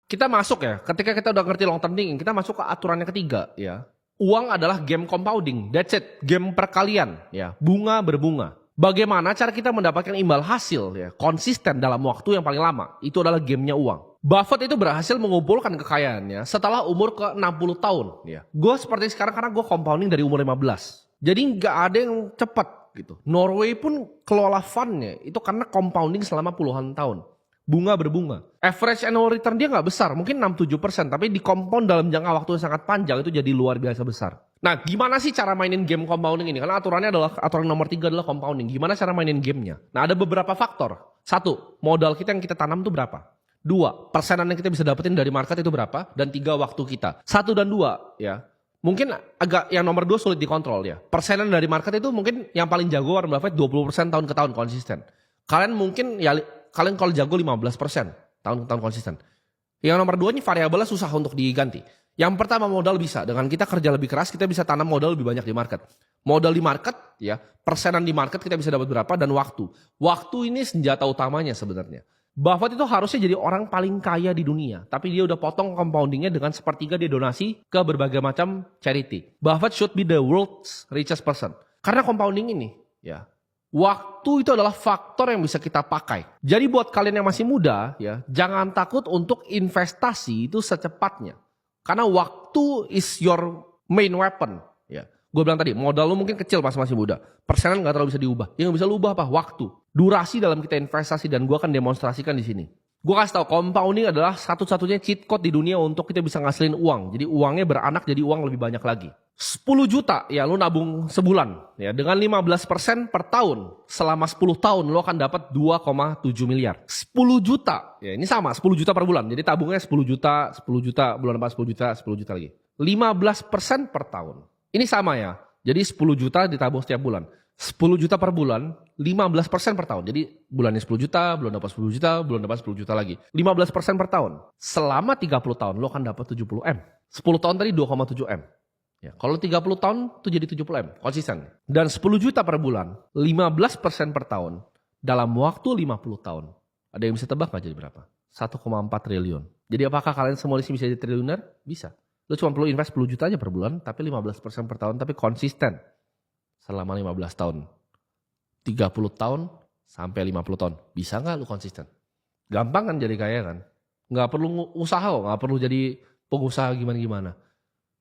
Kita masuk ya, ketika kita udah ngerti long term thinking, kita masuk ke aturan yang ketiga ya. Uang adalah game compounding, that's it, game perkalian ya, bunga berbunga. Bagaimana cara kita mendapatkan imbal hasil ya, konsisten dalam waktu yang paling lama, itu adalah gamenya uang. Buffett itu berhasil mengumpulkan kekayaannya setelah umur ke 60 tahun ya. Gue seperti sekarang karena gue compounding dari umur 15. Jadi nggak ada yang cepat gitu. Norway pun kelola fundnya itu karena compounding selama puluhan tahun. Bunga berbunga. Average annual return dia nggak besar, mungkin 6-7%, tapi di compound dalam jangka waktu yang sangat panjang itu jadi luar biasa besar. Nah, gimana sih cara mainin game compounding ini? Karena aturannya adalah, aturan nomor 3 adalah compounding. Gimana cara mainin gamenya? Nah, ada beberapa faktor. 1, modal kita yang kita tanam itu berapa? 2, persenan yang kita bisa dapetin dari market itu berapa? Dan 3, waktu kita. 1 dan 2 ya. Mungkin agak yang nomor 2 sulit dikontrol ya. Persenan dari market itu mungkin yang paling jago Warren Buffett 20% tahun ke tahun konsisten. Kalian mungkin ya kalian kalau jago 15% tahun ke tahun konsisten. Yang nomor 2 ini variabelnya susah untuk diganti. Yang pertama modal bisa. Dengan kita kerja lebih keras kita bisa tanam modal lebih banyak di market. Modal di market ya, persenan di market kita bisa dapat berapa dan waktu. Waktu ini senjata utamanya sebenarnya. Buffett itu harusnya jadi orang paling kaya di dunia. Tapi dia udah potong compoundingnya dengan sepertiga dia donasi ke berbagai macam charity. Buffett should be the world's richest person. Karena compounding ini ya. Waktu itu adalah faktor yang bisa kita pakai. Jadi buat kalian yang masih muda ya, jangan takut untuk investasi itu secepatnya. Karena waktu is your main weapon ya. Gue bilang tadi, modal lu mungkin kecil pas masih muda. Persenan gak terlalu bisa diubah. Yang bisa lu ubah apa? Waktu. Durasi dalam kita investasi dan gue akan demonstrasikan di sini. Gue kasih tau, compounding adalah satu-satunya cheat code di dunia untuk kita bisa ngasilin uang. Jadi uangnya beranak jadi uang lebih banyak lagi. 10 juta ya lu nabung sebulan ya dengan 15% per tahun selama 10 tahun lu akan dapat 2,7 miliar. 10 juta ya ini sama 10 juta per bulan. Jadi tabungnya 10 juta, 10 juta, bulan depan 10 juta, 10 juta lagi. 15% per tahun. Ini sama ya. Jadi 10 juta ditabung setiap bulan. 10 juta per bulan, 15% per tahun. Jadi bulannya 10 juta, bulan depan 10 juta, bulan depan 10 juta lagi. 15% per tahun. Selama 30 tahun lu akan dapat 70 M. 10 tahun tadi 2,7 M. Ya, kalau 30 tahun itu jadi 70 M, konsisten. Dan 10 juta per bulan, 15% per tahun, dalam waktu 50 tahun. Ada yang bisa tebak gak jadi berapa? 1,4 triliun. Jadi apakah kalian semua di sini bisa jadi triliuner? Bisa. Lu cuma perlu invest 10 juta aja per bulan, tapi 15% per tahun, tapi konsisten. Selama 15 tahun. 30 tahun sampai 50 tahun. Bisa gak lu konsisten? Gampang kan jadi kaya kan? Gak perlu usaha kok, gak perlu jadi pengusaha gimana-gimana.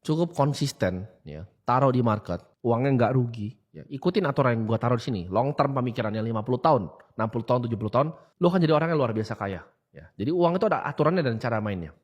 Cukup konsisten ya, taruh di market, uangnya nggak rugi ya. Ikutin aturan yang gue taruh di sini. Long term pemikirannya 50 tahun, 60 tahun, 70 tahun, lo kan jadi orang yang luar biasa kaya ya. Jadi uang itu ada aturannya dan cara mainnya.